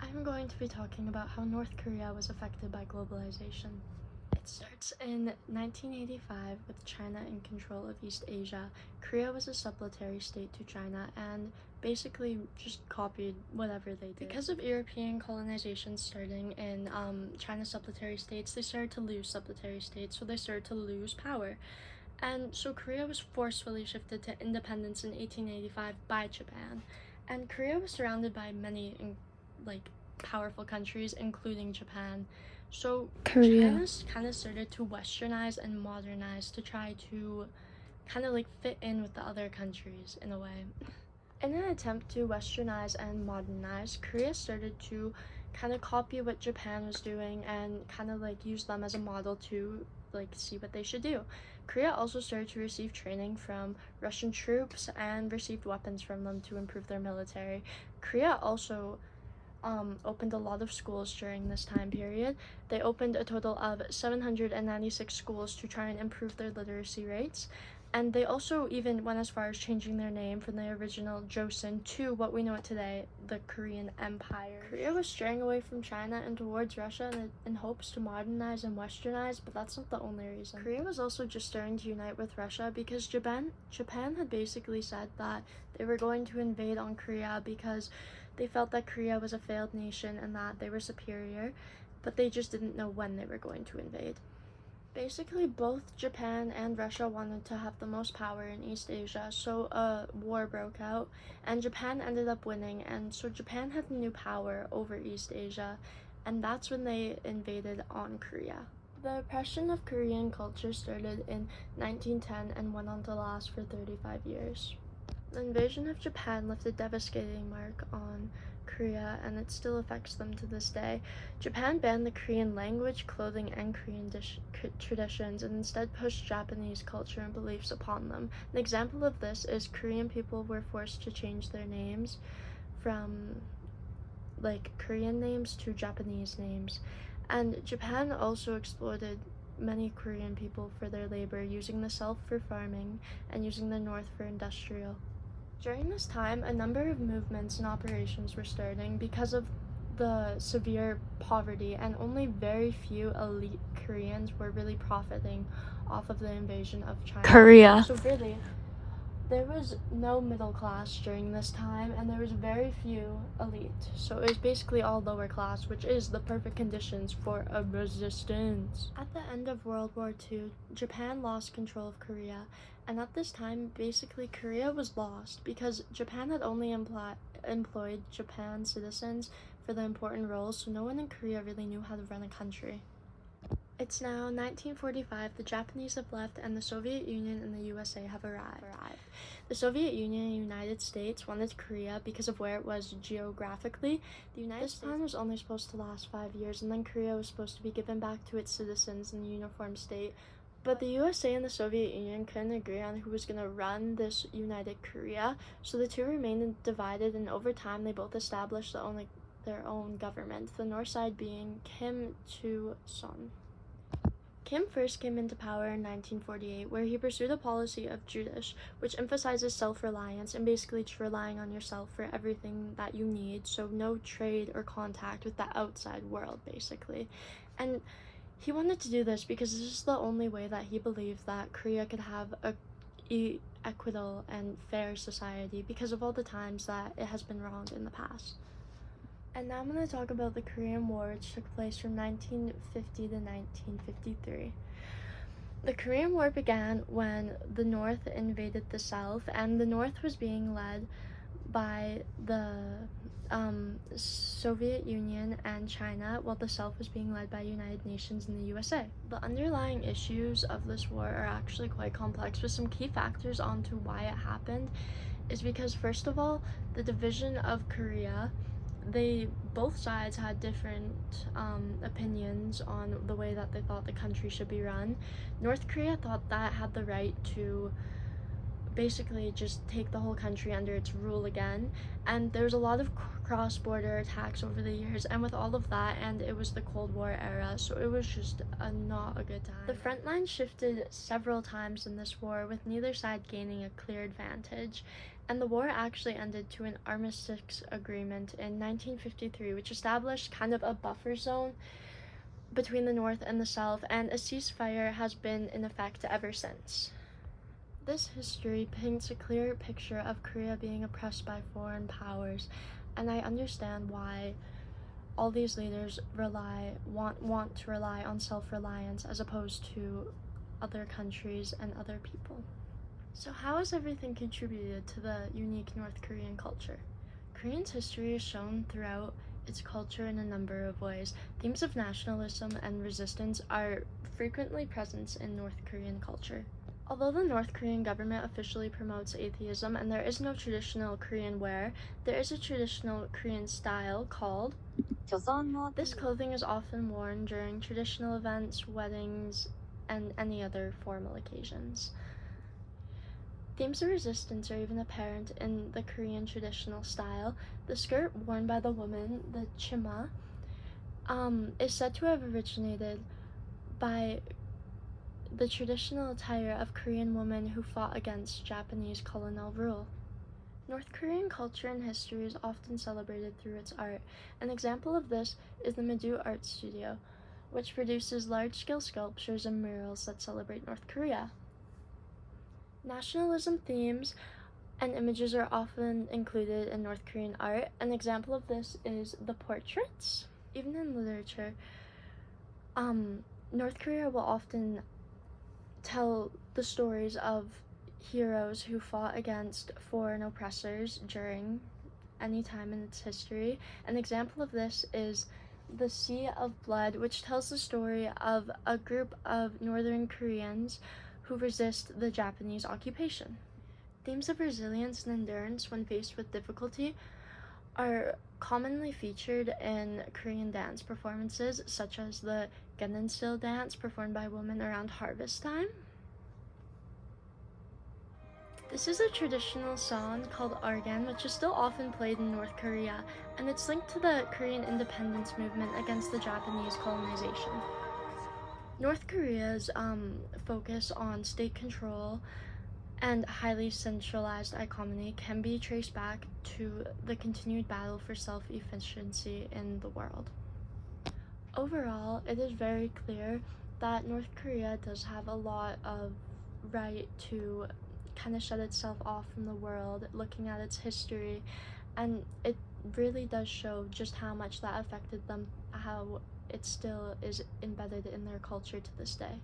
I'm going to be talking about how North Korea was affected by globalization. It starts in 1985 with China in control of East Asia. Korea was a supplementary state to China and basically just copied whatever they did. Because of European colonization starting in China's supplementary states, they started to lose supplementary states, so they started to lose power. And so Korea was forcefully shifted to independence in 1885 by Japan. And Korea was surrounded by many powerful countries, including Japan. So China kind of started to westernize and modernize to try to kind of fit in with the other countries in a way. In an attempt to westernize and modernize, Korea started to kind of copy what Japan was doing and kind of use them as a model to see what they should do. Korea also started to receive training from Russian troops and received weapons from them to improve their military. Korea also opened a lot of schools during this time period. They opened a total of 796 schools to try and improve their literacy rates. And they also even went as far as changing their name from the original Joseon to what we know it today, the Korean Empire. Korea was straying away from China and towards Russia in hopes to modernize and westernize, but that's not the only reason. Korea was also just starting to unite with Russia because Japan had basically said that they were going to invade on Korea because they felt that Korea was a failed nation and that they were superior, but they just didn't know when they were going to invade. Basically, both Japan and Russia wanted to have the most power in East Asia, so a war broke out, and Japan ended up winning, and so Japan had new power over East Asia, and that's when they invaded on Korea. The oppression of Korean culture started in 1910 and went on to last for 35 years. The invasion of Japan left a devastating mark on Korea, and it still affects them to this day. Japan banned the Korean language, clothing, and Korean traditions, and instead pushed Japanese culture and beliefs upon them. An example of this is Korean people were forced to change their names from Korean names to Japanese names. And Japan also exploited many Korean people for their labor, using the South for farming and using the North for industrial. During this time, a number of movements and operations were starting because of the severe poverty, and only very few elite Koreans were really profiting off of the invasion of China. So really, there was no middle class during this time, and there was very few elite. So it was basically all lower class, which is the perfect conditions for a resistance. At the end of World War II, Japan lost control of Korea, and at this time, basically Korea was lost because Japan had only employed Japan citizens for the important roles, so no one in Korea really knew how to run a country. It's now 1945, the Japanese have left, and the Soviet Union and the USA have arrived. The Soviet Union and United States wanted Korea because of where it was geographically. This plan was only supposed to last 5 years, and then Korea was supposed to be given back to its citizens in a uniform state. But the USA and the Soviet Union couldn't agree on who was going to run this united Korea, so the two remained divided, and over time they both established their own government, the North side being Kim Il-sung. Kim first came into power in 1948, where he pursued a policy of Judish, which emphasizes self-reliance and basically just relying on yourself for everything that you need, so no trade or contact with the outside world, basically. And he wanted to do this because this is the only way that he believed that Korea could have a equitable and fair society because of all the times that it has been wronged in the past. And now I'm going to talk about the Korean War, which took place from 1950 to 1953. The Korean War began when the North invaded the South, and the North was being led by the Soviet Union and China, while the South was being led by United Nations and the USA. The underlying issues of this war are actually quite complex, with some key factors onto why it happened is because, first of all, the division of Korea, both sides had different opinions on the way that they thought the country should be run. North Korea thought that it had the right to basically just take the whole country under its rule again, and there was a lot of cross-border attacks over the years, and with all of that, and it was the Cold War era, so it was just not a good time. The front line shifted several times in this war, with neither side gaining a clear advantage, And the war actually ended to an armistice agreement in 1953, which established kind of a buffer zone between the North and the South, and a ceasefire has been in effect ever since. This history paints a clear picture of Korea being oppressed by foreign powers, and I understand why all these leaders want to rely on self-reliance as opposed to other countries and other people. So how has everything contributed to the unique North Korean culture? Korean's history is shown throughout its culture in a number of ways. Themes of nationalism and resistance are frequently present in North Korean culture. Although the North Korean government officially promotes atheism and there is no traditional Korean wear, there is a traditional Korean style called This clothing is often worn during traditional events, weddings, and any other formal occasions. Themes of resistance are even apparent in the Korean traditional style. The skirt worn by the woman, the chima, is said to have originated by the traditional attire of Korean women who fought against Japanese colonial rule. North Korean culture and history is often celebrated through its art. An example of this is the Medu Art Studio, which produces large-scale sculptures and murals that celebrate North Korea. Nationalism themes and images are often included in North Korean art. An example of this is the portraits. Even in literature, North Korea will often tell the stories of heroes who fought against foreign oppressors during any time in its history. An example of this is The Sea of Blood, which tells the story of a group of Northern Koreans who resist the Japanese occupation. Themes of resilience and endurance when faced with difficulty are commonly featured in Korean dance performances, such as the Genensil dance performed by women around harvest time. This is a traditional song called Argan, which is still often played in North Korea, and it's linked to the Korean independence movement against the Japanese colonization. North Korea's focus on state control and highly centralized economy can be traced back to the continued battle for self-efficiency in the world. Overall, it is very clear that North Korea does have a lot of right to kind of shut itself off from the world, looking at its history, and it really does show just how much that affected them, how it still is embedded in their culture to this day.